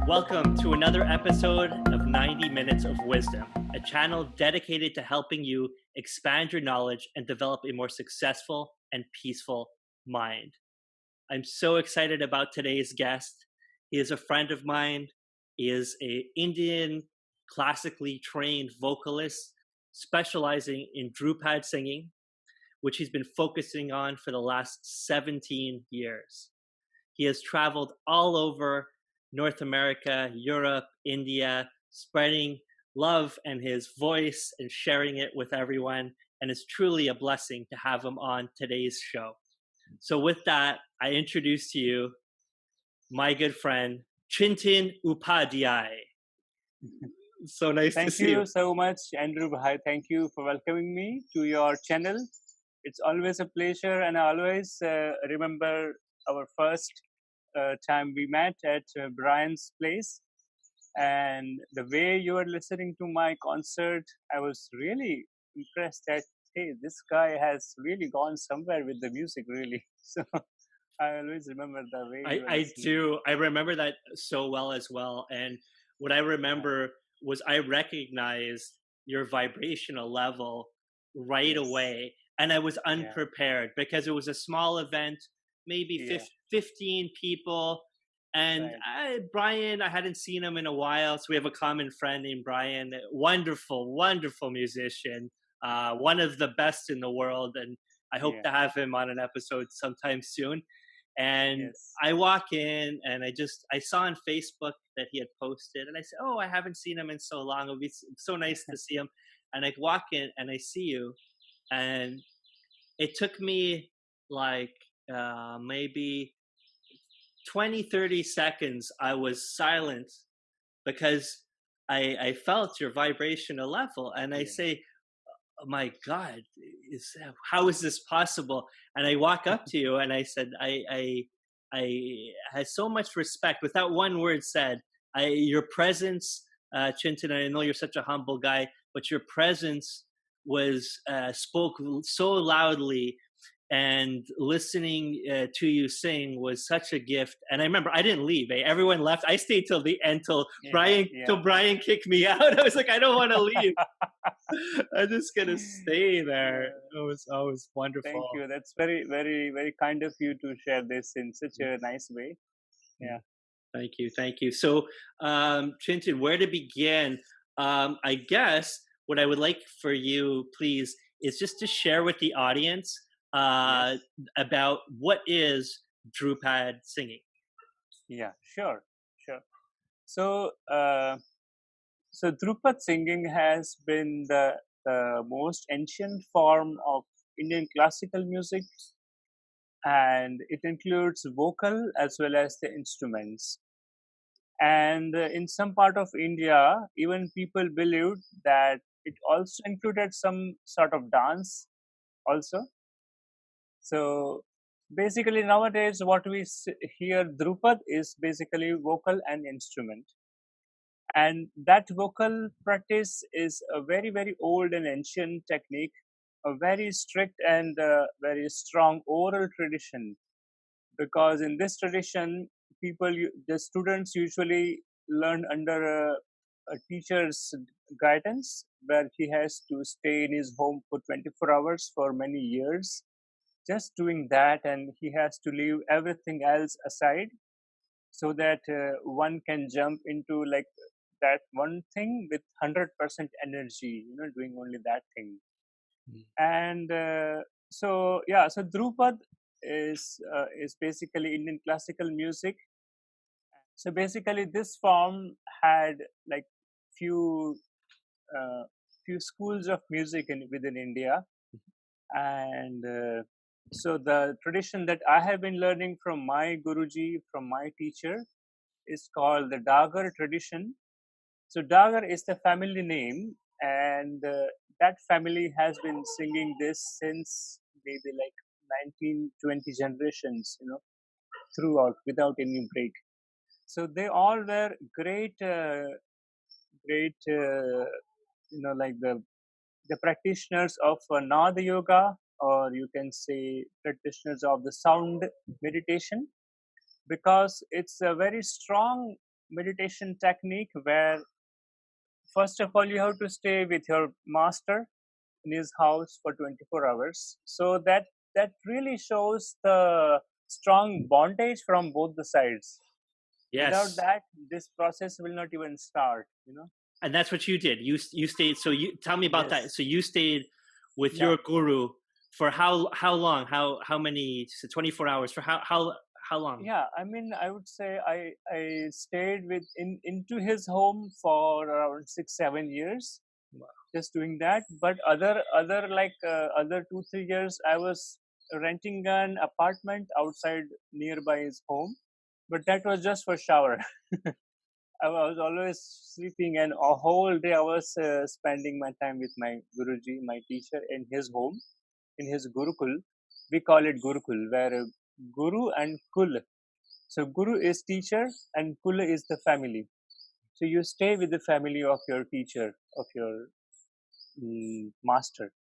Welcome to another episode of 90 Minutes of Wisdom, a channel dedicated to helping you expand your knowledge and develop a more successful and peaceful mind. I'm so excited about today's guest. He is a friend of mine. He is an Indian classically trained vocalist specializing in Dhrupad singing, which he's been focusing on for the last 17 years. He has traveled all over North America, Europe, India, spreading love and his voice and sharing it with everyone. And it's truly a blessing to have him on today's show. So with that, I introduce to you my good friend, Chintan Upadhyay. So nice to see you. Thank you so much, Andrew Bhai. Thank you for welcoming me to your channel. It's always a pleasure, and I always remember our first time we met at Brian's place, and the way you were listening to my concert, I was really impressed that, hey, this guy has really gone somewhere with the music, really. So I always remember the way I do. I remember that so well as well. And what I remember was I recognized your vibrational level right away. And I was unprepared because it was a small event, maybe 15 people. And Brian, I hadn't seen him in a while. So we have a common friend named Brian, wonderful, wonderful musician, one of the best in the world. And I hope to have him on an episode sometime soon. And I walk in and I saw on Facebook that he had posted, and I said, oh, I haven't seen him in so long. It'll be so nice to see him. And I walk in and I see you, and it took me like maybe 20-30 seconds. I was silent because I felt your vibrational level, and I say, oh my God, how is this possible? And I walk up to you and I said, I had so much respect without one word said. Your presence, Chintan, I know you're such a humble guy, but your presence spoke so loudly, and listening to you sing was such a gift. And I remember I didn't leave. Everyone left. I stayed till the end, till Brian kicked me out. I was like, I don't want to leave. I'm just gonna stay there. It was always wonderful. Thank you. That's very, very, very kind of you to share this in such a nice way. Yeah. Thank you. So, Chintan, where to begin? I guess what I would like for you, please, is just to share with the audience about what is Dhrupad singing. Yeah, sure. So, so Dhrupad singing has been the most ancient form of Indian classical music, and it includes vocal as well as the instruments. And in some part of India, even people believed that it also included some sort of dance also. So basically nowadays what we hear Dhrupad is basically vocal and instrument. And that vocal practice is a very, very old and ancient technique, a very strict and very strong oral tradition. Because in this tradition, the students usually learn under a teacher's guidance, where he has to stay in his home for 24 hours for many years, just doing that, and he has to leave everything else aside so that one can jump into like that one thing with 100% energy, doing only that thing. And so Dhrupad is basically Indian classical music. So basically this form had like few schools of music within India. And so the tradition that I have been learning from my Guruji, from my teacher, is called the Dagar tradition. So Dagar is the family name, and that family has been singing this since maybe like 19-20 generations, throughout without any break. So they all were great, like the practitioners of Nada Yoga, or you can say practitioners of the sound meditation, because it's a very strong meditation technique where first of all you have to stay with your master in his house for 24 hours. So that really shows the strong bondage from both the sides. Without Yes. that, this process will not even start. And that's what you did. You stayed. So you tell me about that. Yes. So you stayed with Yeah. your guru for how long? How many? So 24 hours for how long? Yeah. I mean, I would say I stayed with into his home for around 6 7 years, Wow. just doing that. But other 2 3 years, I was renting an apartment outside nearby his home, but that was just for shower. I was always sleeping, and a whole day I was spending my time with my Guruji, my teacher, in his home, in his Gurukul. We call it Gurukul, where Guru and Kul. So Guru is teacher, and Kul is the family. So you stay with the family of your teacher, of your master.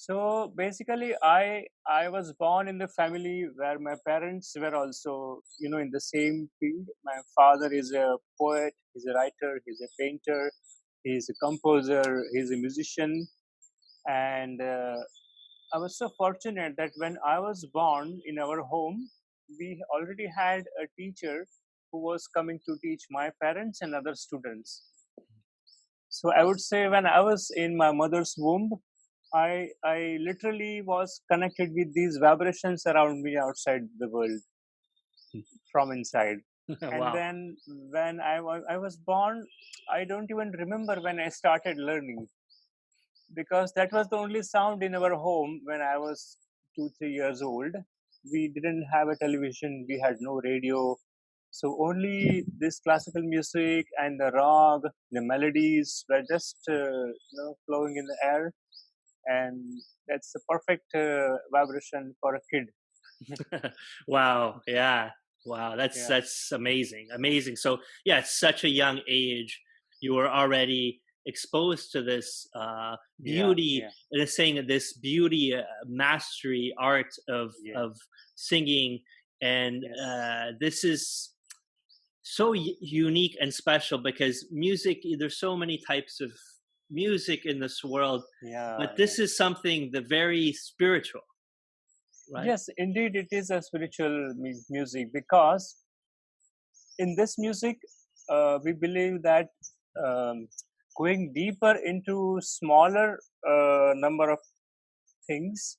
So basically, I was born in the family where my parents were also in the same field. My father is a poet, he's a writer, he's a painter, he's a composer, he's a musician, and I was so fortunate that when I was born in our home, we already had a teacher who was coming to teach my parents and other students. So I would say when I was in my mother's womb, I literally was connected with these vibrations around me outside the world from inside. And Wow. then when I was born, I don't even remember when I started learning, because that was the only sound in our home when I was 2 3 years old. We didn't have a television, we had no radio, so only this classical music and the rag, the melodies were just flowing in the air, and that's the perfect vibration for a kid. Wow. Yeah. Wow. That's Yeah, that's amazing. Amazing. So yeah, at such a young age, you were already exposed to this yeah, beauty. yeah, And it's saying this beauty, mastery, art yeah, of singing, and yes, this is so unique and special because music. There's so many types of music in this world, yeah, but yeah. this is something the very spiritual, right? Yes, indeed, it is a spiritual music, because in this music, we believe that um, going deeper into smaller number of things,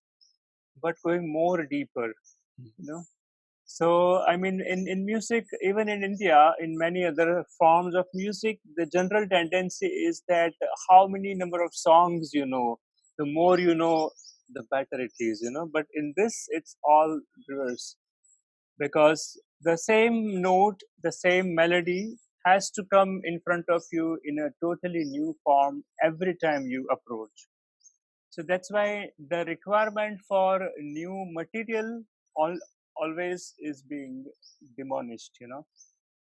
but going more deeper, you know. So, I mean, in music, even in India, in many other forms of music, the general tendency is that how many number of songs you know, the more you know, the better it is. But in this, it's all reverse, because the same note, the same melody has to come in front of you in a totally new form every time you approach. So that's why the requirement for new material always is being diminished.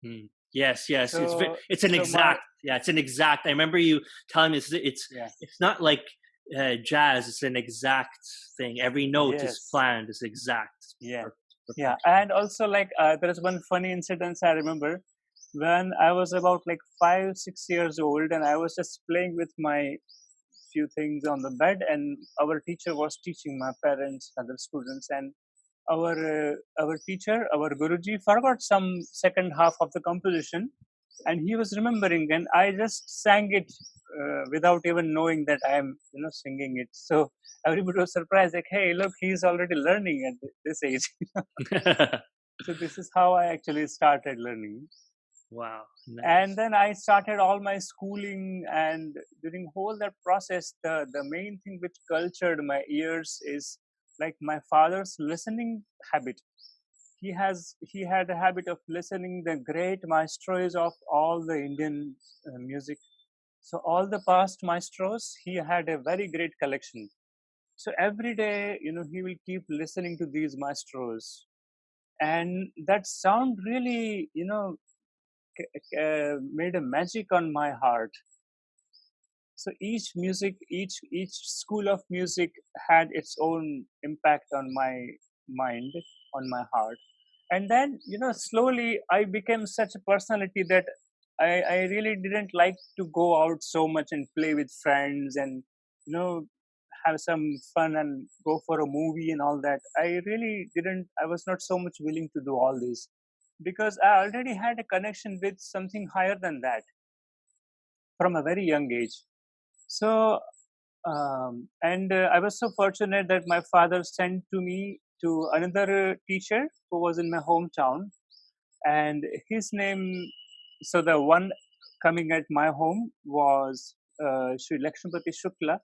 Mm. Yes, yes. So, It's an so my exact. Yeah, it's an exact. I remember you telling me yeah, it's not like jazz. It's an exact thing. Every note is yes, planned. It's exact. It's yeah, yeah, perfection. and also like there is one funny incident I remember when I was about like 5 6 years old, and I was just playing with my few things on the bed, and our teacher was teaching my parents, other students, and our teacher, our guruji, forgot some second half of the composition, and he was remembering, and I just sang it without even knowing that I am singing it. So everybody was surprised, like, hey, look, he's already learning at this age. So this is how I actually started learning. Wow, And nice. then I started all my schooling, and during whole that process, the main thing which cultured my ears is like my father's listening habit. He had a habit of listening the great maestros of all the Indian music. So all the past maestros, he had a very great collection. So every day, he will keep listening to these maestros, and that sound really, made a magic on my heart. So each school of music had its own impact on my mind, on my heart. And then, slowly I became such a personality that I really didn't like to go out so much and play with friends and, you know, have some fun and go for a movie and all that. I was not so much willing to do all this because I already had a connection with something higher than that from a very young age. So, and I was so fortunate that my father sent to me to another teacher who was in my hometown, and his name. So the one coming at my home was Sri Lakshmipati Shukla.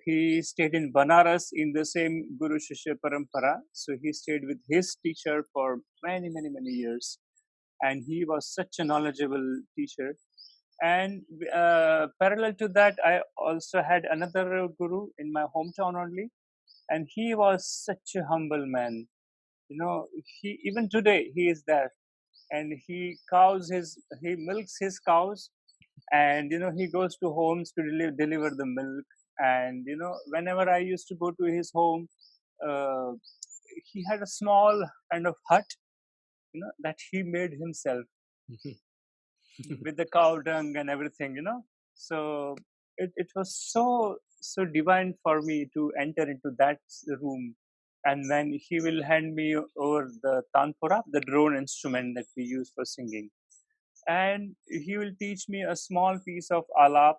He stayed in Banaras in the same Guru Shishya Parampara. So he stayed with his teacher for many, many, many years, and he was such a knowledgeable teacher. And parallel to that, I also had another guru in my hometown only, and he was such a humble man. He even today he is there, and he milks his cows, and he goes to homes to deliver the milk. And whenever I used to go to his home, uh, he had a small kind of hut, that he made himself with the cow dung and everything. So it was so divine for me to enter into that room. And then he will hand me over the tanpura, the drone instrument that we use for singing, and he will teach me a small piece of alap,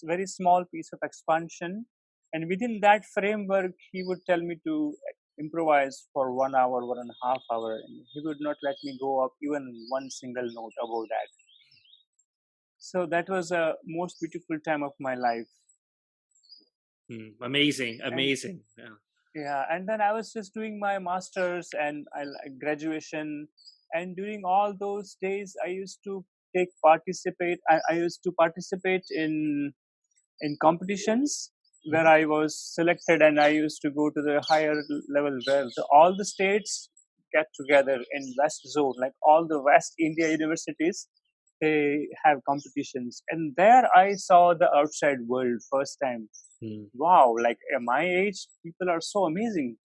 very small piece of expansion, and within that framework he would tell me to improvise for 1 hour, 1.5 hour, and he would not let me go up even one single note above that. So that was a most beautiful time of my life. Amazing, And amazing. yeah, and then I was just doing my masters and graduation, and during all those days I used to I used to participate in competitions where I was selected, and I used to go to the higher level where all the states get together in West Zone, like all the West India universities, they have competitions, and there I saw the outside world first time. Wow, like at my age, people are so amazing.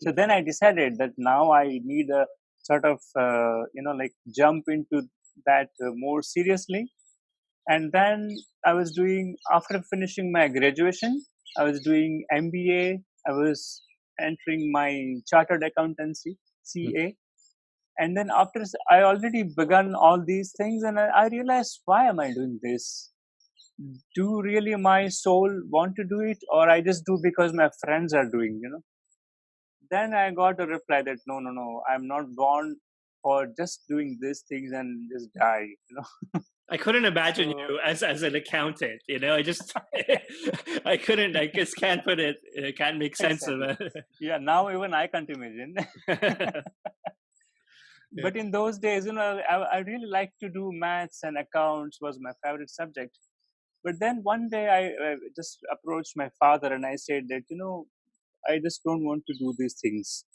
So then I decided that now I need a sort of like jump into that more seriously. And then I was doing, after finishing my graduation, I was doing MBA. I was entering my chartered accountancy, CA. And then after I already begun all these things, and I realized, why am I doing this? Do really my soul want to do it, or I just do because my friends are doing? Then I got a reply that no, I'm not born for just doing these things and just die. I couldn't imagine So you as an accountant. I just I couldn't. I just can't put it. I can't make sense of exactly, it. yeah. Now even I can't imagine. Yeah. But in those days, I really liked to do maths, and accounts was my favorite subject. But then one day I just approached my father and I said that, I just don't want to do these things.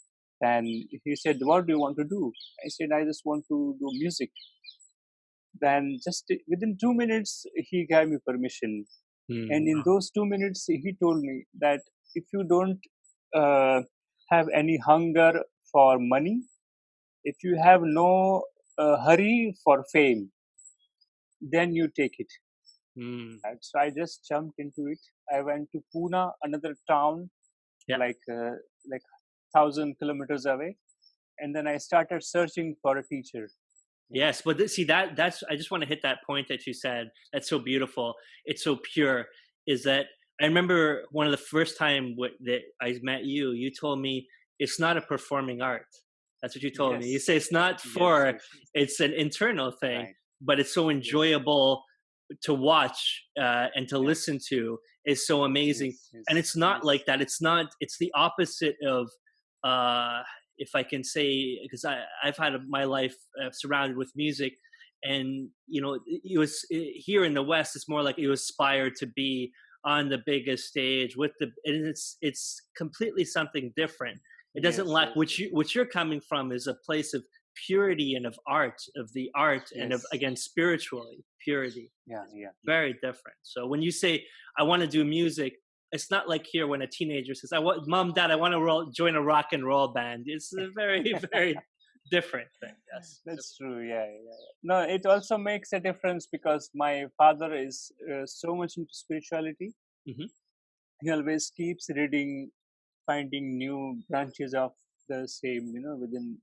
And he said, what do you want to do? I said, I just want to do music. Then just within 2 minutes, he gave me permission. And in Wow. those 2 minutes, he told me that if you don't uh, have any hunger for money, if you have no hurry for fame, then you take it. Mm. Right? So I just jumped into it. I went to Pune, another town, Yeah. like 1,000 kilometers away, and then I started searching for a teacher. Yes, but see that's I just want to hit that point that you said. That's so beautiful. It's so pure. Is that I remember one of the first time that I met you. You told me it's not a performing art. That's what you told me. You Yes, say it's not yes, for. yes. It's an internal thing, Right. but it's so Yes, enjoyable to watch and to yes, listen to. Is so amazing, yes, and yes, it's not yes, like that. It's not. It's the opposite of. Uh, if I can say, because I've had my life surrounded with music, and it was here in the West. It's more like you aspire to be on the biggest stage with and it's completely something different. It doesn't yes, lack yes, what you're coming from is a place of purity and of art, of the art, and of yes. again spiritually purity. Yeah, It's yeah, yeah. very different. So when you say I want to do music, it's not like here when a teenager says, "I want, mom, dad, I want to join a rock and roll band." It's a very, very different thing. Yes. That's true. Yeah, yeah. No, it also makes a difference because my father is so much into spirituality. Hmm. He always keeps reading, finding new branches of the same, within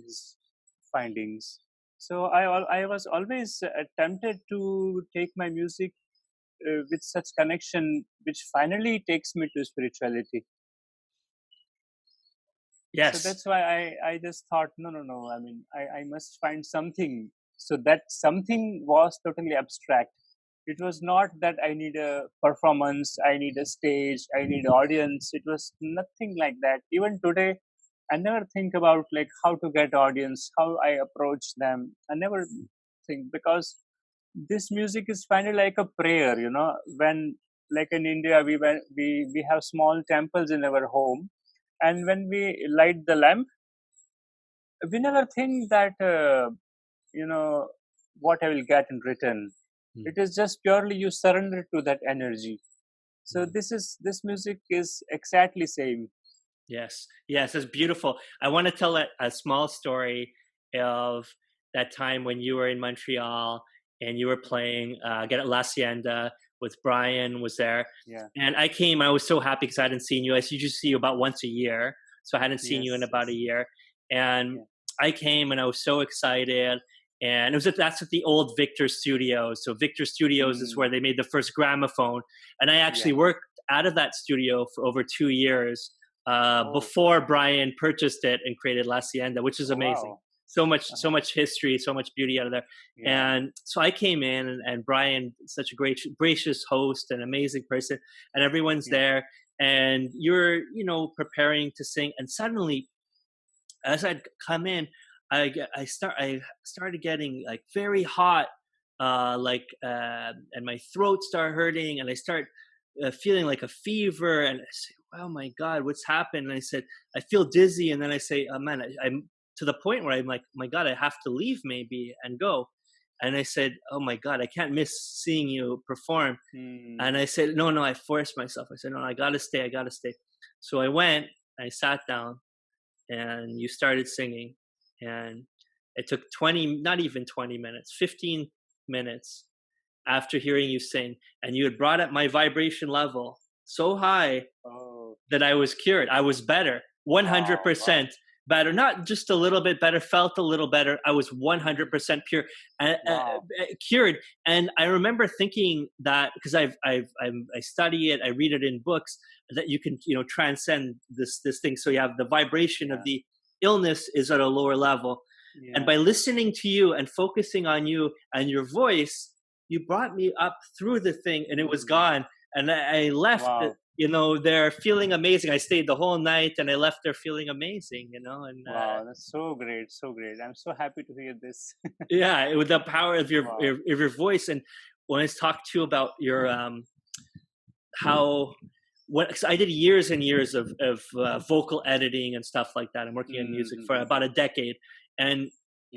his findings. So I was always tempted to take my music with such connection, which finally takes me to spirituality. So Yes. that's why I just thought, no. I mean, I must find something. So that something was totally abstract. It was not that I need a performance, I need a stage, I need audience. It was nothing like that. Even today, I never think about like how to get audience, how I approach them. I never think, because this music is kind of like a prayer, when, like in India, we have small temples in our home, and when we light the lamp, we never think that you know what I will get in return. Mm. It is just purely you surrender to that energy. So Mm. this music is exactly same. Yes, yes, it's beautiful. I want to tell a small story of that time when you were in Montreal and you were playing get at La Hacienda with Brian was there, Yeah. and I came. I was so happy because I hadn't seen you. I usually see you about once a year, so I hadn't seen you in Yes. about a Yes. year, and Yeah. I came and I was so excited. And it was that's at the old Victor Studios. So Victor Studios is where Mm, they made the first gramophone, and I actually yeah. worked out of that studio for over 2 years Oh. before Brian purchased it and created La Hacienda, which is Oh, amazing. wow. So Uh-huh. much history, so much beauty out of there. Yeah. And so I came in, and Brian, such a great, gracious host, an amazing person, and everyone's Yeah. there, and you're, preparing to sing, and suddenly, as I'd come in, I started getting like very hot, and my throat started hurting, and I start feeling like a fever, and I say, "Oh my God, what's happened?" And I said, "I feel dizzy," and then I say, "Oh man, I'm to the point where I'm like, my God, I have to leave maybe and go." And I said, "Oh my God, I can't miss seeing you perform." And Hmm. I said, "No, no," I forced myself. I said, "No, I gotta stay, I gotta stay." So I went, I sat down, and you started singing, and it took 20, not even 20 minutes, 15 minutes after hearing you sing, and you had brought up my vibration level so high Oh. that I was cured. I was better, Wow. Wow. 100% better, not just a little bit better, felt a little better. I was Hmm. 100% pure, Wow. cured. And I remember thinking that because I study it, I read it in books, that you can, transcend this thing. So you have the vibration of Yeah. the illness is at a lower level. And Yeah. by listening to you and focusing on you and your voice, you brought me up through the thing, and it was Hmm. gone. And I left it, Wow. there feeling amazing. I stayed the whole night, and I left there feeling amazing, and Wow. That's so great. So great. I'm so happy to hear this. yeah, with the power of your, Wow. of your voice. And when I talked to you about your how what 'cause I did years and years of vocal editing and stuff like that. I'm working on music for about Mm-hmm. a decade, and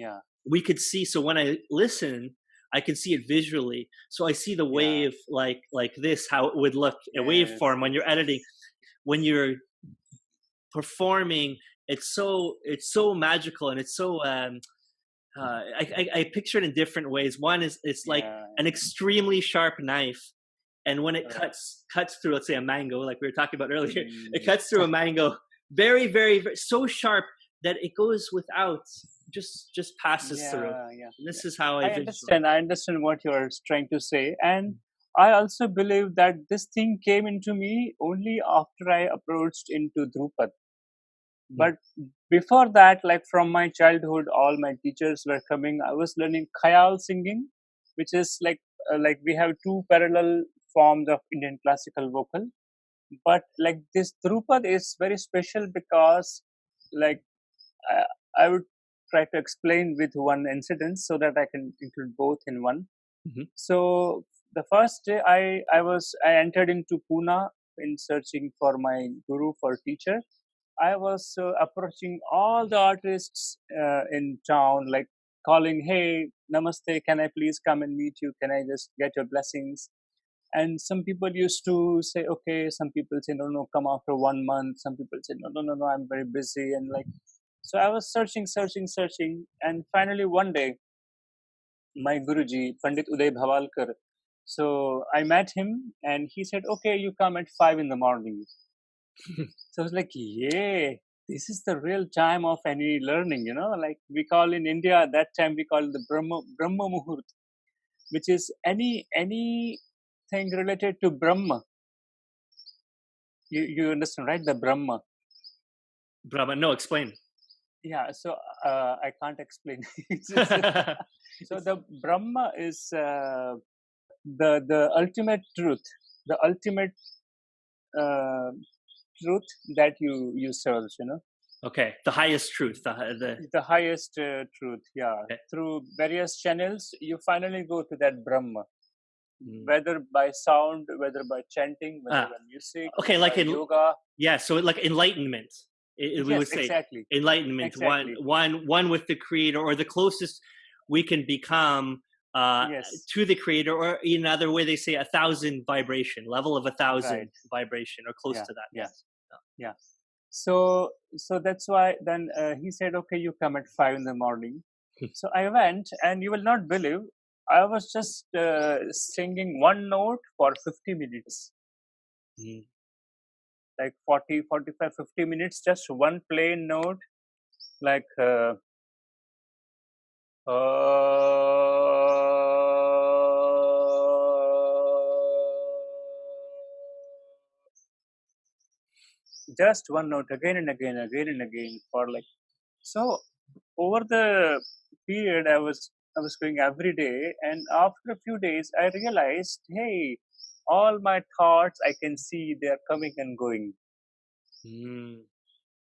Yeah. we could see. So when I listen, I can see it visually. So I see the Yeah. wave like this, how it would look, a Yes. waveform when Yes. you're editing. Yes. When you're performing, it's so magical, and it's so I picture it in different ways. One is it's like Yeah. an extremely sharp knife, and when it Correct. cuts through, let's say, a mango, like we were talking about earlier, it Mm. cuts through a mango, very, very, very, so sharp that it goes without, just passes through. Yeah. Yeah. And this Yeah. is how I I visualize. understand. I understand what you're trying to say, and I also believe that this thing came into me only after I approached into Drupad. Mm. But before that, like from my childhood, all my teachers were coming. I was learning Khayal singing, which is like we have two parallel forms of Indian classical vocal. But like this Drupad is very special because, like, I, I would try to explain with one incident so that I can include both in one. Mhm. So the first day I entered into Pune in searching for my guru for teacher. I was approaching all the artists in town, like calling, "Hey, namaste, can I please come and meet you? Can I just get your blessings?" And some people used to say, okay, some people say, no, no, come after 1 month. Some people say, no, no, no, no, I'm very busy. And like, so I was searching. And finally, one day, my Guruji, Pandit Uday Bhavalkar, so I met him and he said, okay, you come at 5 in the morning. So I was like, yeah, this is the real time of any learning, like we call in India, that time we call the Brahma Muhurt, which is anything related to Brahma. You understand, right? The Brahma. Brahma, no, explain. Yeah, so I can't explain. So the Brahma is the ultimate truth, the ultimate truth that you search, Okay, the highest truth, the highest truth. Yeah, okay. Through various channels, you finally go to that Brahma. Whether by sound, whether by chanting, whether by music, okay, like in yoga. Yeah, so like enlightenment. We would say exactly. Enlightenment, Exactly. one with the creator, or the closest we can become to the creator, or in another way they say 1,000 vibration, level of 1,000 vibration, or close to that. Yeah. So that's why then he said, okay, you come at 5 in the morning. So I went, and you will not believe, I was just singing one note for 50 minutes. Like 40, 45, 50 minutes, just one plain note, like just one note again and again for like, so over the period I was going every day, and after a few days I realized, hey, all my thoughts, I can see they are coming and going.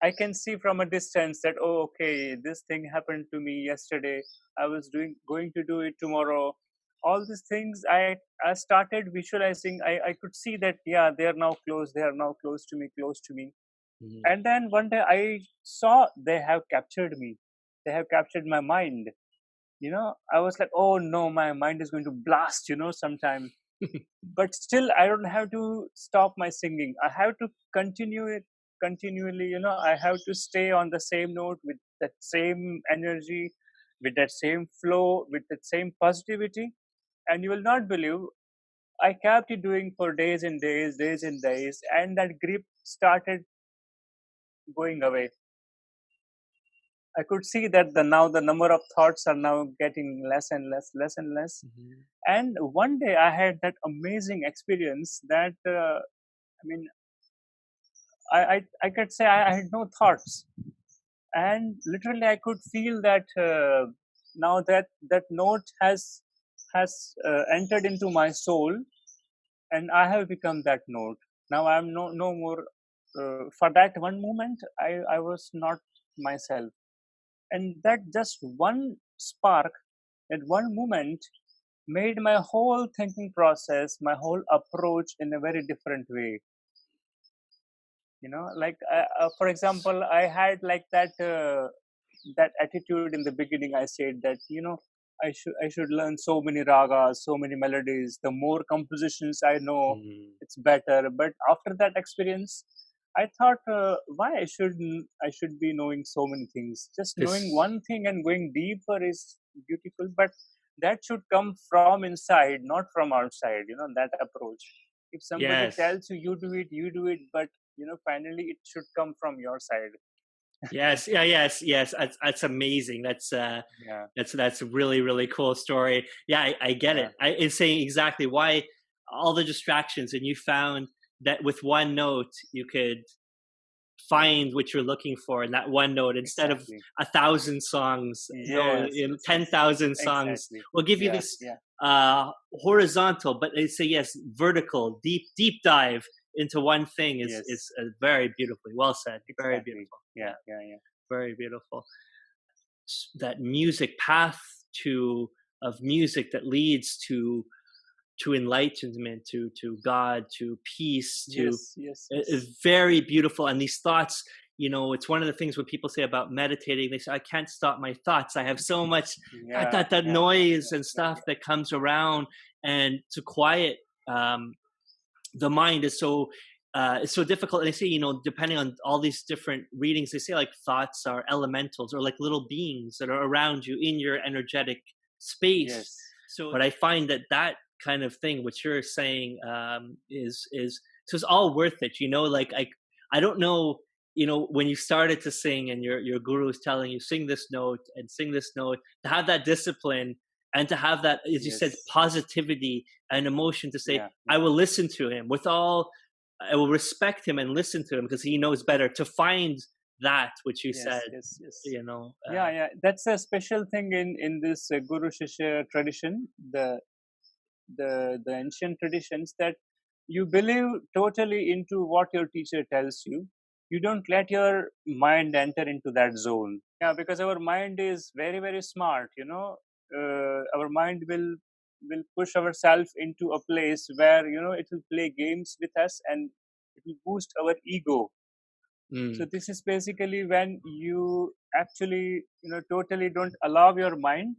I can see from a distance that, oh, okay, this thing happened to me yesterday, I was going to do it tomorrow. All these things I started visualizing. I could see that, yeah, they are now close to me. And then one day I saw they have captured me. They have captured my mind. I was like, oh no, my mind is going to blast, sometime. But still, I don't have to stop my singing. I have to continue it continually. I have to stay on the same note with that same energy, with that same flow, with that same positivity. And you will not believe, I kept it doing for days and days, and that grip started going away. I could see that now the number of thoughts are now getting less and less. And one day I had that amazing experience that I could say I had no thoughts, and literally I could feel that now that note has entered into my soul, and I have become that note. Now I am no more. For that one moment, I was not myself, and that just one spark, that one moment, made my whole thinking process, my whole approach in a very different way. Like for example, I had like that attitude in the beginning. I said that I should learn so many ragas, so many melodies. The more compositions I know, it's better. But after that experience, I thought, why I should be knowing so many things. Just knowing one thing and going deeper is beautiful, but that should come from inside, not from outside. That approach. If somebody tells you do it, but finally it should come from your side. Yes. That's amazing. That's a really, really cool story. Yeah, I get it. It's saying exactly why all the distractions, and you found that with one note you could find what you're looking for in that one note, instead of 1,000 songs. 10,000 songs will give you this horizontal, but they say vertical, deep dive into one thing is very beautifully well said. Very beautiful. Yeah. Very beautiful. That music path of music that leads to enlightenment, to God, to peace, is very beautiful. And these thoughts, it's one of the things when people say about meditating, they say, I can't stop my thoughts. I have so much that noise and stuff that comes around, and to quiet the mind is so it's so difficult. And they say, depending on all these different readings, they say like thoughts are elementals or like little beings that are around you in your energetic space. Yes. But I find that kind of thing, what you're saying, is so it's all worth it. Like I don't know. When you started to sing and your guru is telling you sing this note and sing this note, to have that discipline and to have that, as you said, Yes. positivity and emotion to say, Yeah. I will listen to him I will respect him and listen to him because he knows better, to find that which you said, Yes. Yeah. That's a special thing in this Guru Shishya tradition, the ancient traditions, that you believe totally into what your teacher tells you. You don't let your mind enter into that zone. Yeah, because our mind is very, very smart. Our mind will push ourselves into a place where it will play games with us and it will boost our ego. So this is basically when you actually totally don't allow your mind.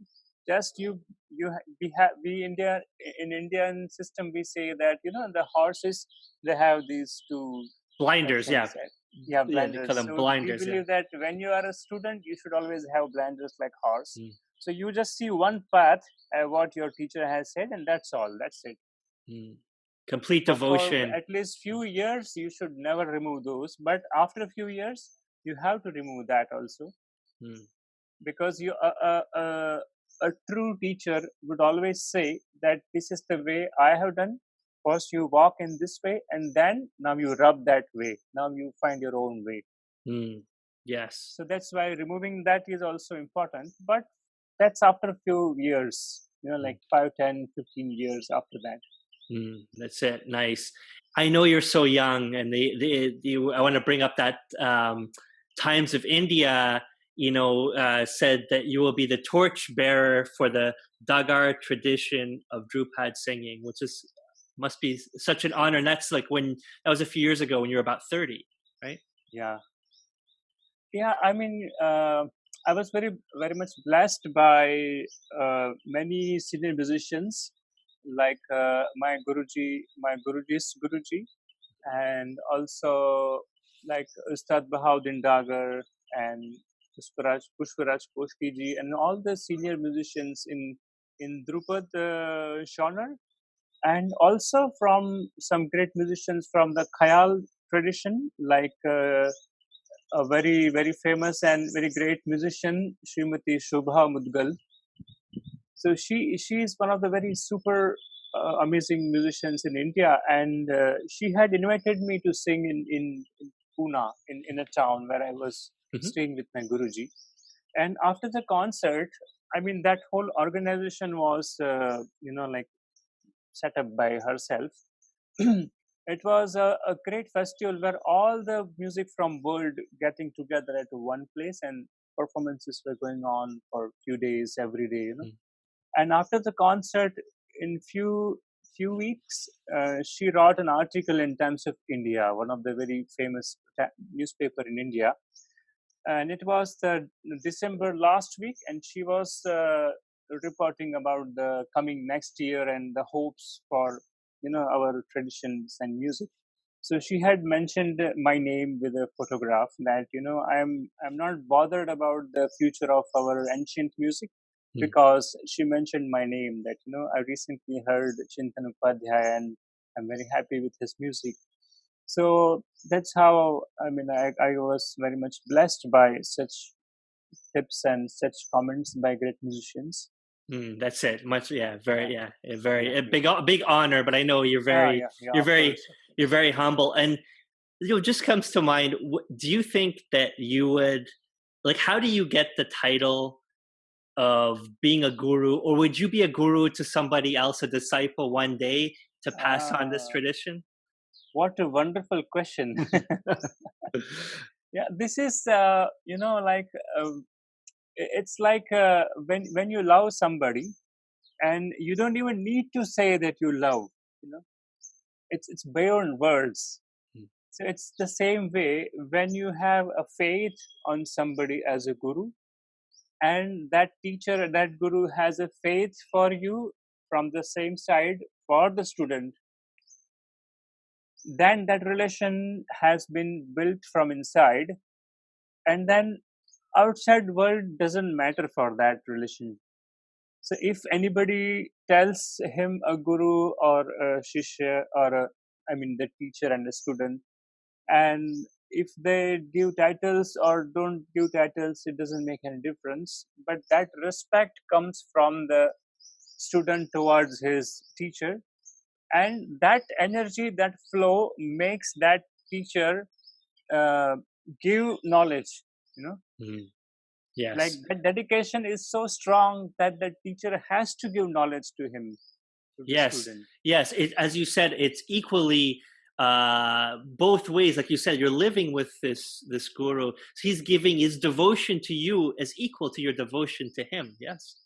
Just we India, in Indian system, we say that the horses, they have these two blinders. things. Yeah, They call blinders. them So we blinders. believe that when you are a student, you should always have blinders like horse. So you just see one path, what your teacher has said, and that's all. That's it. Complete For devotion. at least few years, you should never remove those. But after a few years, you have to remove that also, because a true teacher would always say that this is the way I have done. First, you walk in this way, and then now you rub that way. Now you find your own way. Yes. So that's why removing that is also important. But that's after a few years, like 5, 10, 15 years after that. That's it. Nice. I know you're so young, and I want to bring up that Times of India, said that you will be the torch bearer for the Dagar tradition of Dhrupad singing, which must be such an honor. And that's like that was a few years ago when you were about 30, right? Yeah. I mean, I was very, very much blessed by many senior musicians, like my Guruji's Guruji, and also like Ustad Bahauddin Dagar and Pushparaj Koshki, and all the senior musicians in Drupad genre, and also from some great musicians from the Khayal tradition, like a very, very famous and very great musician, Srimati Shobha Mudgal. So she is one of the very super amazing musicians in India, and she had invited me to sing in Pune, in a town where I was staying with my Guruji. And after the concert, I mean, that whole organization was like set up by herself. It was a great festival where all the music from world getting together at one place, and performances were going on for a few days every day. And after the concert, in few weeks, she wrote an article in Times of India, one of the very famous newspaper in India, and it was the December last week, and she was reporting about the coming next year and the hopes for our traditions and music. So she had mentioned my name with a photograph, that I'm not bothered about the future of our ancient music, because she mentioned my name, that I recently heard Chintan Upadhyay and I'm very happy with his music. So that's how, I mean, I was very much blessed by such tips and such comments by great musicians. That's it. A big honor. But I know you're very humble, and just comes to mind. Do you think that you would, like, how do you get the title of being a guru, or would you be a guru to somebody else, a disciple, one day to pass on this tradition? What a wonderful question. Yeah, this is like it's like when you love somebody and you don't even need to say that you love, it's beyond words. So it's the same way when you have a faith on somebody as a guru, and that teacher, that guru has a faith for you from the same side for the student. then that relation has been built from inside, and then outside world doesn't matter for that relation. So if anybody tells him a guru or a shishya or I mean the teacher and the student, and if they give titles or don't give titles, it doesn't make any difference. But that respect comes from the student towards his teacher, and that energy, that flow makes that teacher uh, give knowledge. You know, Mm. like Yes. that dedication is so strong that the teacher has to give knowledge to him, to the Yes. student. Yes. As you said, it's equally both ways. Like you said, you're living with this guru. He's giving his devotion to you as equal to your devotion to him. Yes.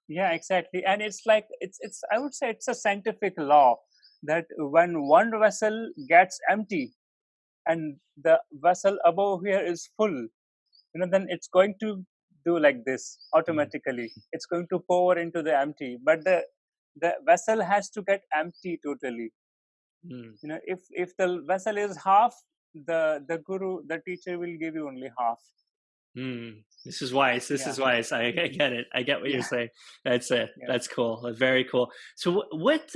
Yeah, exactly. And it's like it's I would say it's a scientific law that when one vessel gets empty and the vessel above here is full, then it's going to do like this Mm. automatically. It's going to pour into the empty, but the vessel has to get empty totally. Mm. If the vessel is half, the guru, the teacher will give you only half. Mm. This is wise. This Yeah. is wise. I get it. I get what you're Yeah. saying. That's it. Yeah. That's cool. Very cool. So, what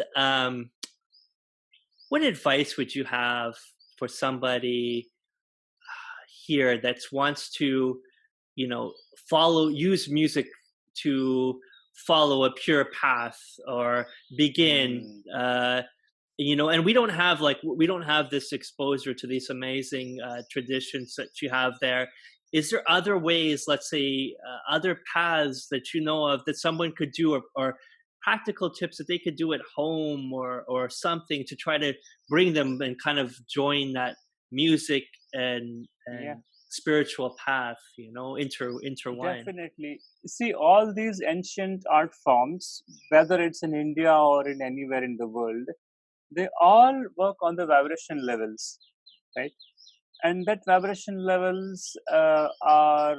advice would you have for somebody here that wants to, use music to follow a pure path or begin, Mm. and we don't have this exposure to these amazing traditions that you have there. Is there other ways, let's say, other paths that you know of that someone could do, or practical tips that they could do at home, or something to try to bring them and kind of join that music and Yeah. spiritual path, intertwine? Definitely. See, all these ancient art forms, whether it's in India or in anywhere in the world, they all work on the vibration levels, right? And that vibration levels are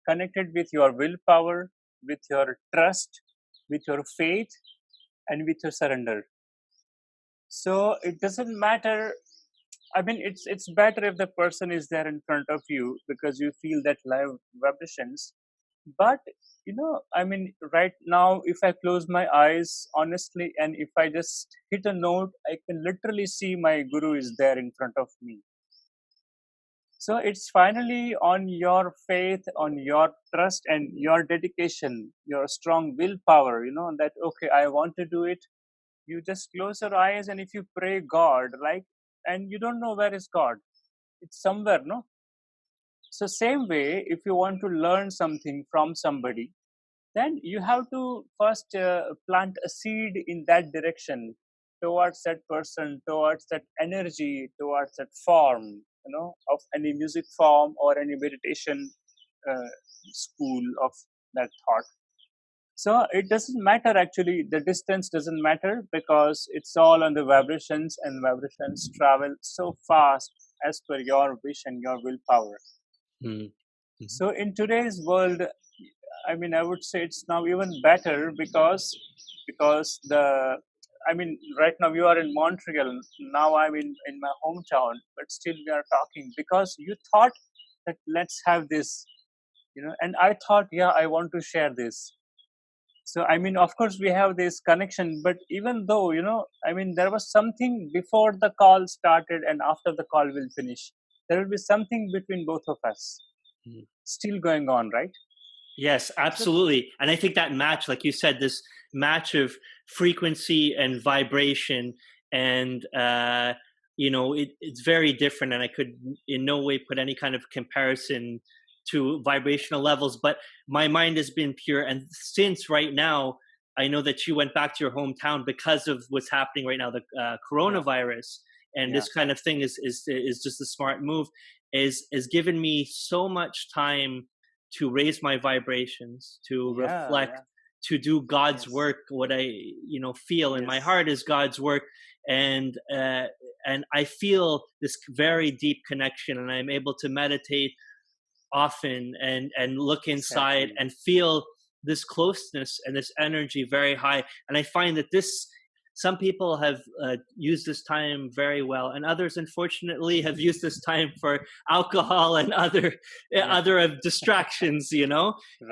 connected with your willpower, with your trust, with your faith, and with your surrender. So it doesn't matter. I mean, it's better if the person is there in front of you because you feel that live vibrations. But I mean, right now, if I close my eyes honestly, and if I just hit a note, I can literally see my guru is there in front of me. So it's finally on your faith, on your trust, and your dedication, your strong willpower. That okay, I want to do it. You just close your eyes, and if you pray God, like, and you don't know where is God, it's somewhere, no. So same way, if you want to learn something from somebody, then you have to first plant a seed in that direction, towards that person, towards that energy, towards that form, of any music form or any meditation uh, school of that thought. So it doesn't matter, actually, the distance doesn't matter, because it's all on the vibrations, and vibrations travel so fast as per your wish and your willpower. Mm. So in today's world, I mean, I would say it's now even better, because I mean, right now you are in Montreal. Now I'm in my hometown, but still we are talking because you thought that let's have this, and I thought, yeah, I want to share this. So I mean, of course we have this connection, but even though, I mean, there was something before the call started and after the call will finish. There will be something between both of us Mm. still going on, right? Yes, So absolutely. And I think that match, like you said, this match of frequency and vibration, and it's very different. And I could in no way put any kind of comparison to vibrational levels. But my mind has been pure, and since right now, I know that you went back to your hometown because of what's happening right now, the yeah, coronavirus, and yeah, this kind of thing is just a smart move. Is given me so much time to raise my vibrations, to yeah, reflect, yeah. to do God's Yes, work. What I feel in my yes, heart is God's work, and I feel this very deep connection, and I'm able to meditate often and look inside exactly. and feel this closeness and this energy very high. And I find that this some people have used this time very well, and others, unfortunately, have used this time for alcohol and Yeah. other distractions. Right.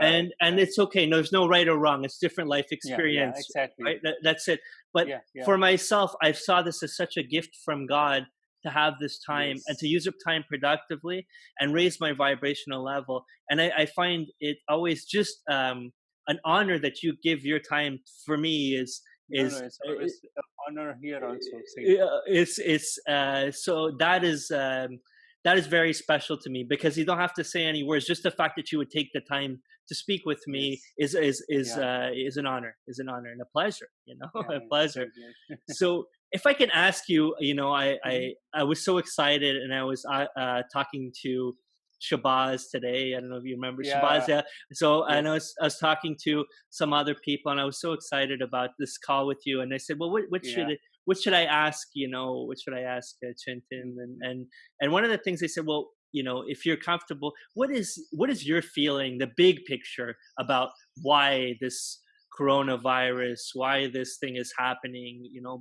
And Right. it's okay. No, there's no right or wrong. It's different life Yeah. Yeah. experience, Exactly. right? That's it. But Yeah. Yeah. for myself, I saw this as such a gift from God to have this time and to Yes. use up time productively and raise my vibrational level. And I find it always just an honor that you give your time for me No. No. is It's always an honor here also. Same. it's so that is very special to me, because you don't have to say any words. Just the fact that you would take the time to speak with me Yes. Yeah. is an honor, and a pleasure, Yeah. a pleasure. Same here. So if I can ask you, Hmm. I was so excited, and I was talking to Shabazz today. I don't know if you remember Shabazz. Yeah. Yeah. So and Yes. I was talking to some other people, and I was so excited about this call with you. And I said, well, Yeah. what should I ask? What should I ask Chintan? Mhm. And one of the things they said, well, if you're comfortable, what is your feeling, the big picture about why this coronavirus, why this thing is happening,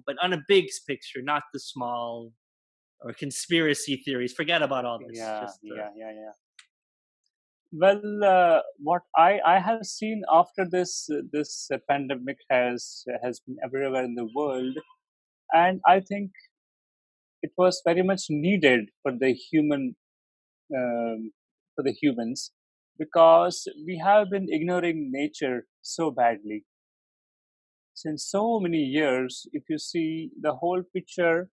but on a big picture, not the small or conspiracy theories. Forget about all this. Yeah. Just Yeah. Yeah. Yeah. Well, what I have seen after this pandemic has been everywhere in the world, and I think it was very much needed um, for the humans, because we have been ignoring nature so badly since so many years. If you see the whole picture,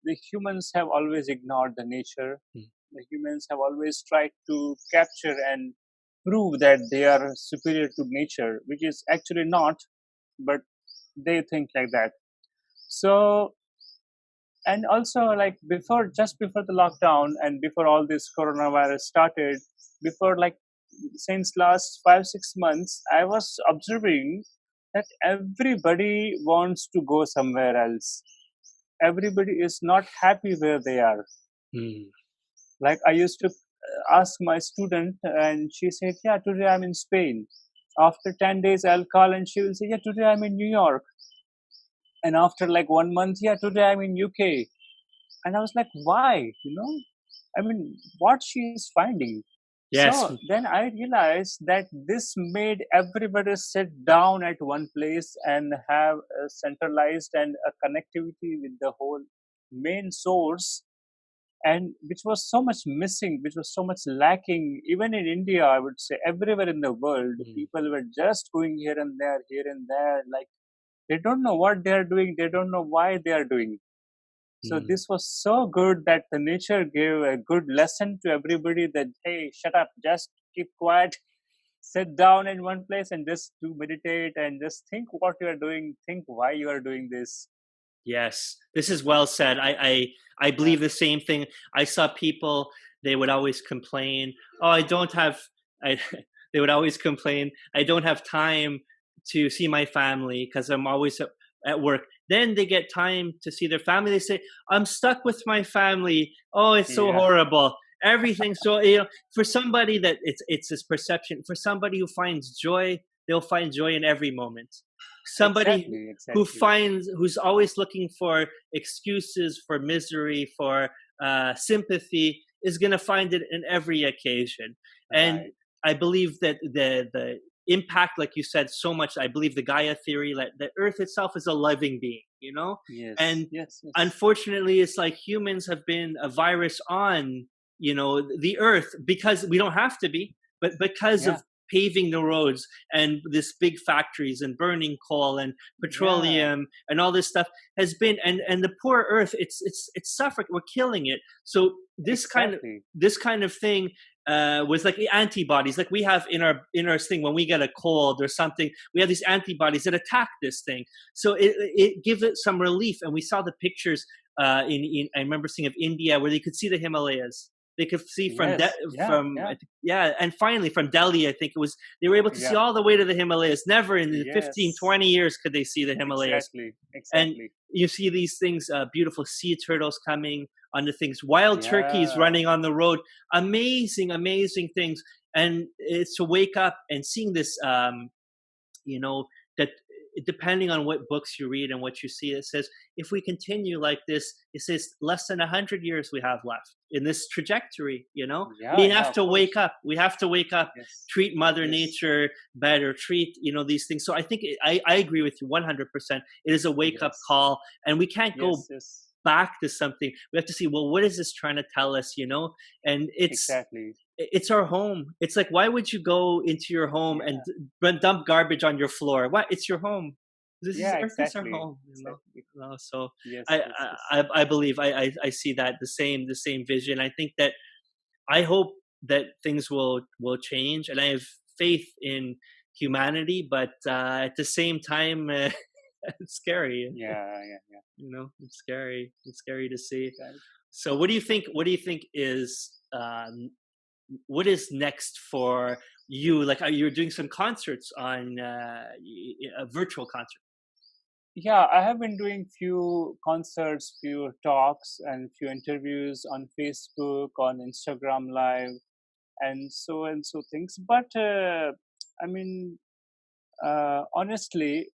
the humans have always ignored the nature. Mm. The humans have always tried to capture and prove that they are superior to nature, which is actually not, but they think like that. So, and also, like, just before the lockdown and before all this coronavirus started, before, like, since last 5 6 months, I was observing that everybody wants to go somewhere else. Everybody is not happy where they are. Mm. Like, I used to ask my student, and she said, "Yeah, today I'm in Spain." After 10 days, I'll call and she will say, "Yeah, today I'm in New York." And after like 1 month, "Yeah, today I'm in UK." And I was like, why? I mean, what she is finding. Yes. So then I realized that this made everybody sit down at one place and have a centralized and a connectivity with the whole main source, and which was so much missing, which was so much lacking. Even in India, I would say everywhere in the world, Mm. people were just going here and there. Like, they don't know what they are doing, they don't know why they are doing. So Mm. this was so good that the nature gave a good lesson to everybody that, hey, shut up, just keep quiet, sit down in one place and just do meditate and just think what you are doing, think why you are doing this. Yes, this is well said. I Yeah. believe the same thing. I saw people, they would always complain, "Oh, I don't have." I they would always complain, "I don't have time to see my family because I'm always at work." Then they get time to see their family. They say, "I'm stuck with my family. Oh, it's so Yeah. horrible. Everything." So for somebody that it's this perception. For somebody who finds joy, they'll find joy in every moment. Somebody Exactly. who Exactly. who's always looking for excuses, for misery, for sympathy, is going to find it in every occasion. And Right. I believe that the impact, like you said, so much. I believe the Gaia theory, that the Earth itself is a living being, Yes. and Yes. Yes. unfortunately, it's like humans have been a virus on the Earth, because we don't have to be, but because Yeah. of paving the roads and this big factories and burning coal and Yeah. petroleum and all this stuff has been, and the poor Earth, it's suffering. We're killing it. So Exactly. this kind of thing was like the antibodies, like we have in our thing when we get a cold or something. We have these antibodies that attack this thing, so it gives it some relief. And we saw the pictures in I remember seeing of India, where they could see the Himalayas. They could see Yes. Yeah. from Yeah. yeah, and finally from Delhi, I think it was, they were able to see Yeah. all the way to the Himalayas. Never in the 15, Yes. 20 years could they see the Himalayas. Exactly. And Exactly. you see these things, beautiful sea turtles coming on the things, wild turkeys Yeah. running on the road, amazing things. And it's to wake up and seeing this, you know, that depending on what books you read and what you see, it says if we continue like this, it says less than 100 years we have left in this trajectory. We Yeah, yeah, have of to wake course. up. We have to wake up, Yes, treat Mother yes, Nature better, treat these things. So I think I agree with you 100%. It is a wake up yes, call, and we can't go yes, yes, back to something. We have to see, well, what is this trying to tell us? And exactly. it's our home. It's like, why would you go into your home and Yeah, dump garbage on your floor? What? It's your home. This is yeah, Earth is our exactly, home. exactly. So Yes, I yes, yes. I believe I see that the same vision. I think that I hope that things will change, and I have faith in humanity. But at the same time, it's scary. Yeah, yeah, yeah. It's scary. It's scary to see. Right. So, what do you think? What do you think is what is next for you? Like, you're doing some concerts on a virtual concert. Yeah, I have been doing few concerts, few talks, and few interviews on Facebook, on Instagram Live, and so things. But I mean, honestly,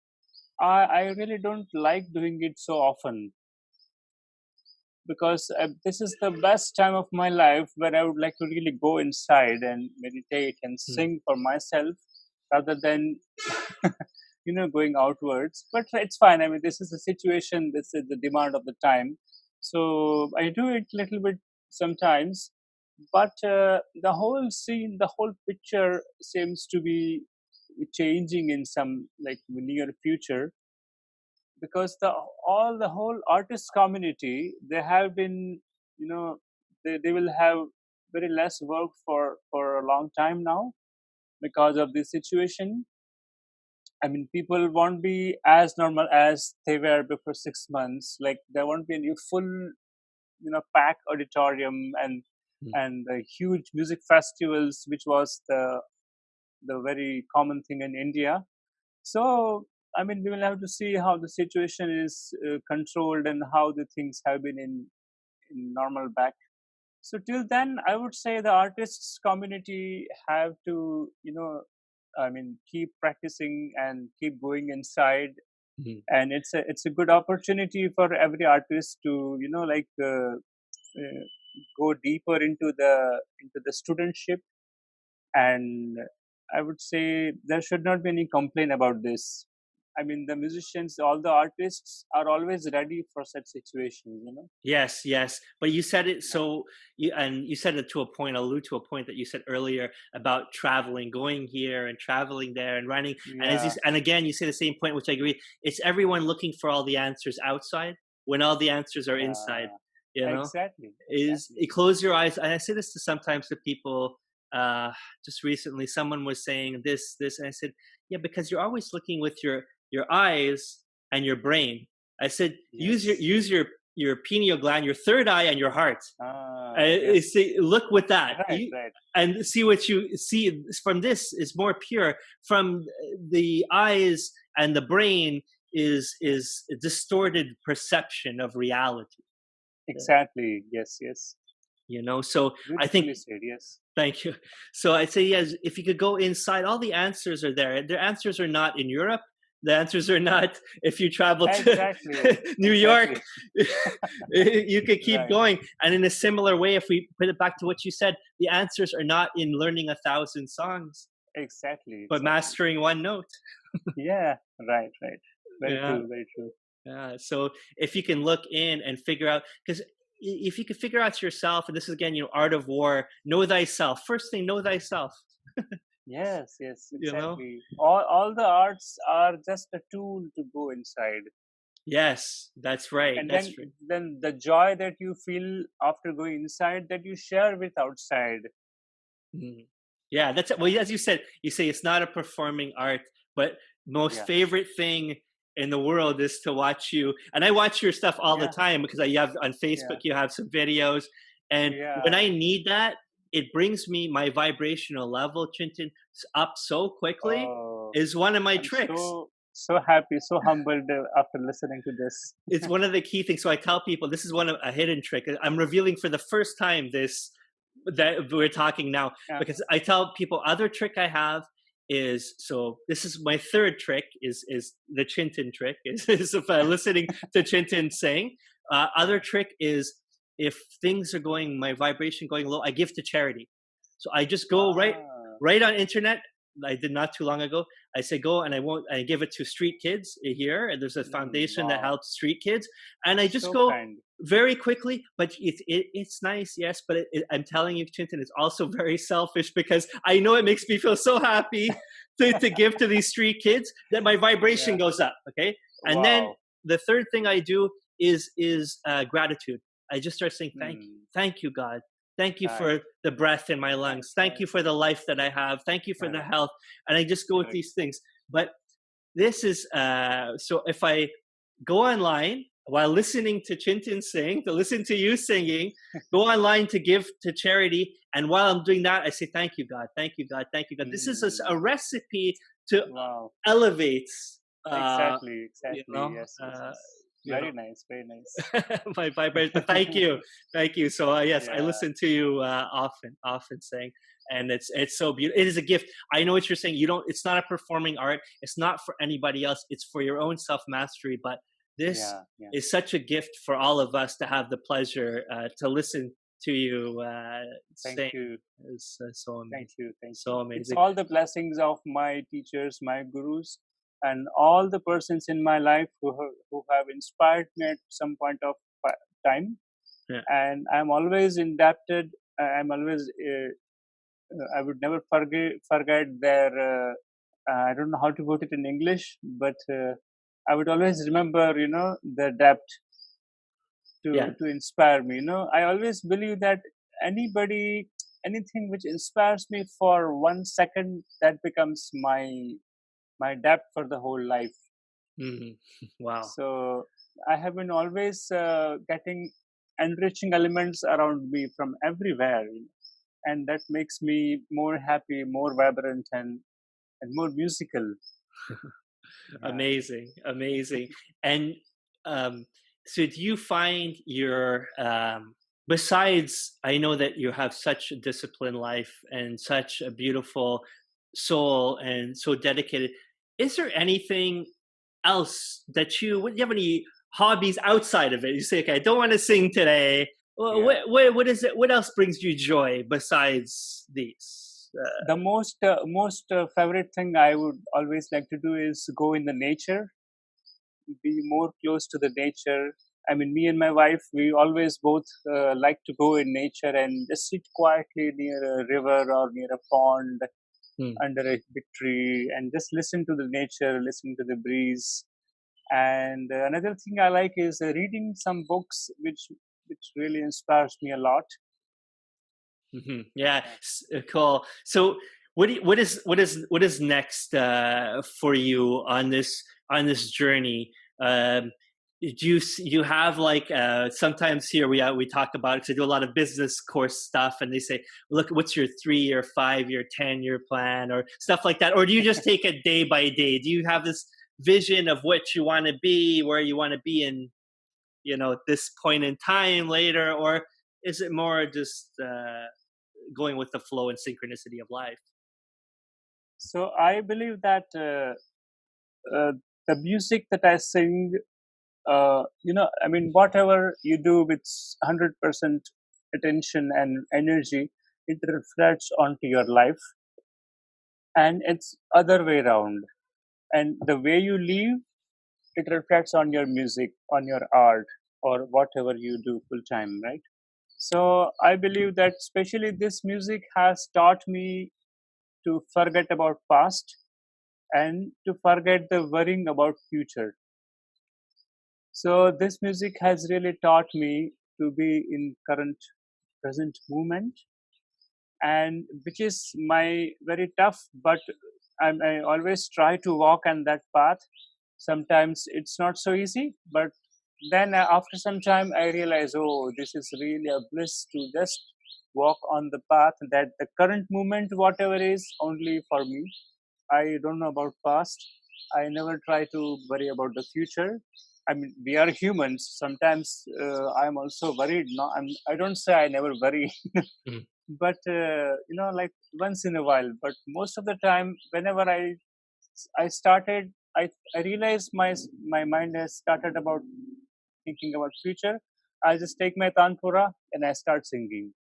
I really don't like doing it so often, because this is the best time of my life where I would like to really go inside and meditate and Hmm. sing for myself rather than going outwards. But it's fine. I mean, this is the situation. This is the demand of the time. So I do it little bit sometimes, but the whole scene, the whole picture seems to be changing in some like near future, because the whole artist community, they have been, you know they will have very less work for a long time now because of this situation. I mean, people won't be as normal as they were before 6 months. Like, there won't be any full, pack auditorium and Hmm. the huge music festivals, which was the very common thing in India. So, I mean, we will have to see how the situation is controlled and how the things have been in normal back. So till then, I would say the artists community have to, I mean, keep practicing and keep going inside. Hmm. And it's a good opportunity for every artist to, go deeper into the studentship. And I would say there should not be any complaint about this. I mean, the musicians, all the artists are always ready for such situations. Yes, yes. But you said it Yeah. so you said it to a point, allude to a point that you said earlier about traveling, going here and traveling there and running. And Yeah. and again, you say the same point, which I agree. It's everyone looking for all the answers outside when all the answers are inside. Yeah. You know, Exactly. is Exactly. you close your eyes. And I say this to sometimes to people. Just recently, someone was saying this, and I said, yeah, because you're always looking with your eyes and your brain. I said, Yes. use your pineal gland, your third eye, and your heart. Ah, yes. See, look with that, Right, right. and see what you see from this is more pure. From the eyes and the brain is a distorted perception of reality. Exactly. Yes, yes. So I think. Beautifully said. Yes. Thank you. So I'd say, yes, if you could go inside, all the answers are there. The answers are not in Europe. The answers are not if you travel to Exactly. New York. Exactly. You could keep Right. going. And in a similar way, if we put it back to what you said, the answers are not in learning 1,000 songs, Exactly. but Exactly. mastering one note. Yeah. Right, right. Very Yeah. true. Very true. Yeah. So if you can look in and figure out, because if you can figure out yourself, and this is again, art of war, know thyself. First thing, know thyself. Yes, yes, You know. exactly. All the arts are just a tool to go inside. Yes, that's right. And That's then right. then the joy that you feel after going inside, that you share with outside. Mhm. Yeah, that's it. Yeah. Well, as you say it's not a performing art, but most Yeah. favorite thing in the world is to watch you. And I watch your stuff all the Yeah. time because you have on Facebook, Yeah. you have some videos, and when Yeah. I need that, it brings me my vibrational level, Chintan, up so quickly. Oh, Is one of my I'm tricks. so happy, so humbled after listening to this. It's one of the key things. So I tell people this is one of a hidden trick. I'm revealing for the first time this that we're talking now Yeah. because I tell people other trick I have is, so this is my third trick, is the Chintan trick, is if listening to Chintan sing. Other trick is, if things are going, my vibration going low, I give to charity. So I just go Ah, right on internet. I did not too long ago. I say go, and I give it to street kids here, and there's a foundation that wow, helps street kids, and I just so go kind. very quickly. But it's nice, yes, but I'm telling you, Chintan, it's also very selfish, because I know it makes me feel so happy to give to these street kids that my vibration Yeah. goes up. Okay, and then Wow. the third thing I do is gratitude. I just start saying Hmm. thank you, God. Thank you Right. for the breath in my Right. lungs. Thank Right. you for the life that I have. Thank you for the Correct. health. And I just go with Correct. these things. But this is, so if I go online while listening to Chintan sing, to listen to you singing, go online to give to charity, and while I'm doing that, I say thank you, God. Thank you, God. Thank you, God. This is Hmm. a recipe to Wow. elevate, uh, Exactly. you Exactly. know, Yes. Yes. Yes. you know, Very nice. Very nice. my vibration. But thank you. So yes, I Yeah. listen to you often saying, and it's so beautiful. It is a gift. I know what you're saying. You don't. It's not a performing art. It's not for anybody else. It's for your own self mastery. But this Yeah. Yeah. is such a gift for all of us to have the pleasure to listen to you Thank sing. you. It's so Thank amazing. you. Thank you. So It's amazing. all the blessings of my teachers, my gurus, and all the persons in my life who have inspired me at some point of time. Yeah. And I'm always indebted. I'm always. I would never forget their. I don't know how to put it in English, but I would always remember, the depth Yeah. to inspire me. I always believe that anybody, anything which inspires me for 1 second, that becomes my depth for the whole life. Mhm. Wow. So I have been always getting enriching elements around me from everywhere, and that makes me more happy, more vibrant, and more musical. Yeah. Amazing, amazing. And um, so, do you find your besides? I know that you have such a disciplined life and such a beautiful soul and so dedicated. Is there anything else that do you have any hobbies outside of it? You say, okay, I don't want to sing today. Well, Yeah. what is it? What else brings you joy besides these? The most favorite thing I would always like to do is go in the nature, be more close to the nature. I mean, me and my wife, we always both like to go in nature and just sit quietly near a river or near a pond Hmm. under a big tree and just listen to the nature, listen to the breeze. And another thing I like is reading some books, which really inspires me a lot. Yeah, Yeah. cool. So, what is next for you on this journey? Do you have like sometimes here we talk about, because I do a lot of business course stuff, and they say, look, what's your 3-year, 5-year, 10-year plan, or stuff like that, or do you just take it day by day? Do you have this vision of what you want to be, where you want to be in this point in time later, or is it more just going with the flow and synchronicity of life? So I believe that uh, the music that I sing, I mean, whatever you do with 100% attention and energy, it reflects onto your life, and it's other way around. And the way you live, it reflects on your music, on your art, or whatever you do full time, right? So I believe that especially this music has taught me to forget about past and to forget the worrying about future. So this music has really taught me to be in current present moment, and which is my very tough, but I always try to walk on that path. Sometimes it's not so easy, but then after some time I realize, oh, this is really a bliss to just walk on the path, that the current moment, whatever is, only for me. I don't know about past. I never try to worry about the future. I mean, we are humans. Sometimes I'm also worried. No, I don't say I never worry, but like once in a while. But most of the time, whenever I started, I realized my mind has started about thinking about future. I just take my tanpura and I start singing.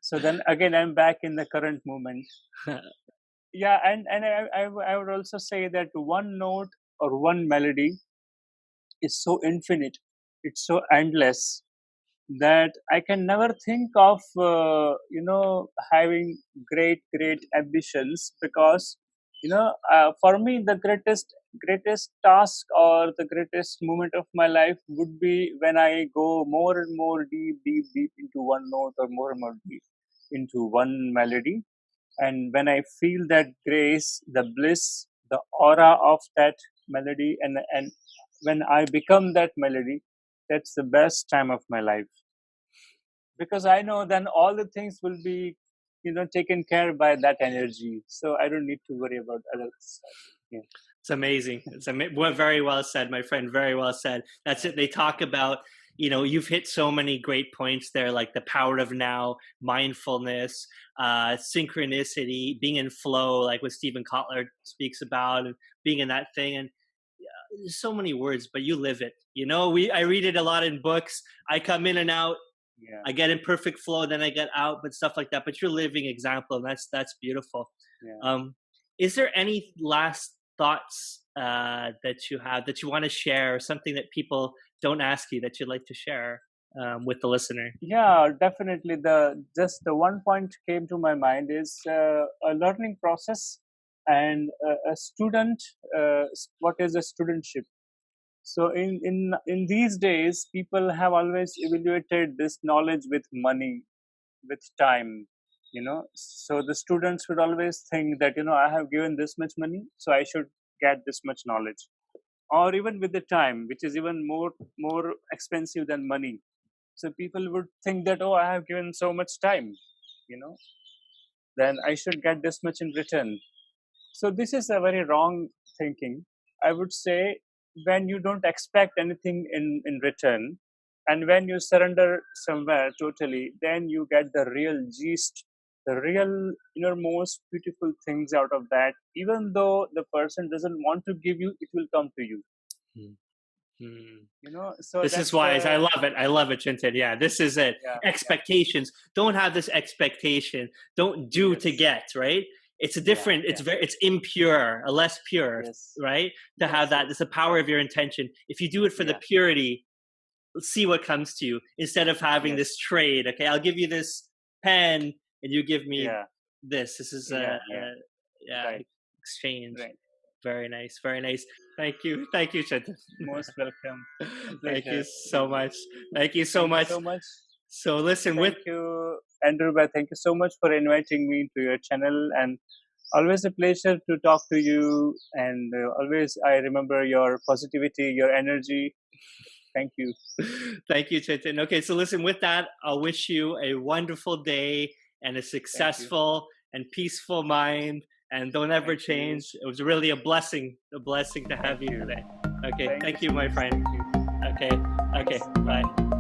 So then again, I'm back in the current moment. Yeah, and I would also say that one note or one melody is so infinite, it's so endless, that I can never think of having great ambitions, because for me the greatest task or the greatest moment of my life would be when I go more and more deep into one note, or more and more deep into one melody, and when I feel that grace, the bliss, the aura of that melody, and when I become that melody, that's the best time of my life, because I know then all the things will be taken care by that energy, so I don't need to worry about other stuff. Yeah. It's amazing. Very well said, my friend. Very well said. That's it. They talk about, you've hit so many great points there, like the power of now, mindfulness, synchronicity, being in flow, like what Stephen Kotler speaks about, and being in that thing. And there's so many words, but you live it. I read it a lot in books. I come in and out. Yeah. I get in perfect flow, then I get out, but stuff like that. But you're a living example, and that's beautiful. Yeah. Is there any last thoughts that you have that you want to share, or something that people don't ask you that you'd like to share with the listener? Yeah, definitely. The one point came to my mind is a learning process, and a student. What is a studentship? So in these days, people have always evaluated this knowledge with money, with time. So the students would always think that I have given this much money, so I should get this much knowledge, or even with the time, which is even more expensive than money. So people would think that, oh, I have given so much time, then I should get this much in return. So this is a very wrong thinking. I would say, when you don't expect anything in return, and when you surrender somewhere totally, then you get the real gist, the real innermost beautiful things out of that. Even though the person doesn't want to give you, it will come to you. So this is wise. I love it. I love it, Chintan. Yeah, this is it. Yeah, expectations. Yeah. Don't have this expectation. Don't do to get, right? It's a different, it's impure, a less pure, right? To have that, it's the power of your intention. If you do it for the purity, see what comes to you, instead of having this trade. Okay, I'll give you this pen and you give me this. This is exchange. Right. Very nice. Very nice. Thank you. Thank you, Chintan. Most welcome. Thank you so much. Thank you so much. So listen, thank you, Andrew. Thank you so much for inviting me to your channel, and always a pleasure to talk to you. And always, I remember your positivity, your energy. Thank you. Thank you, Chintan. Okay, so listen, with that, I'll wish you a wonderful day and a successful and peaceful mind. And don't ever change. It was really a blessing to have you today. Okay, thank you, my friend. Okay, bye.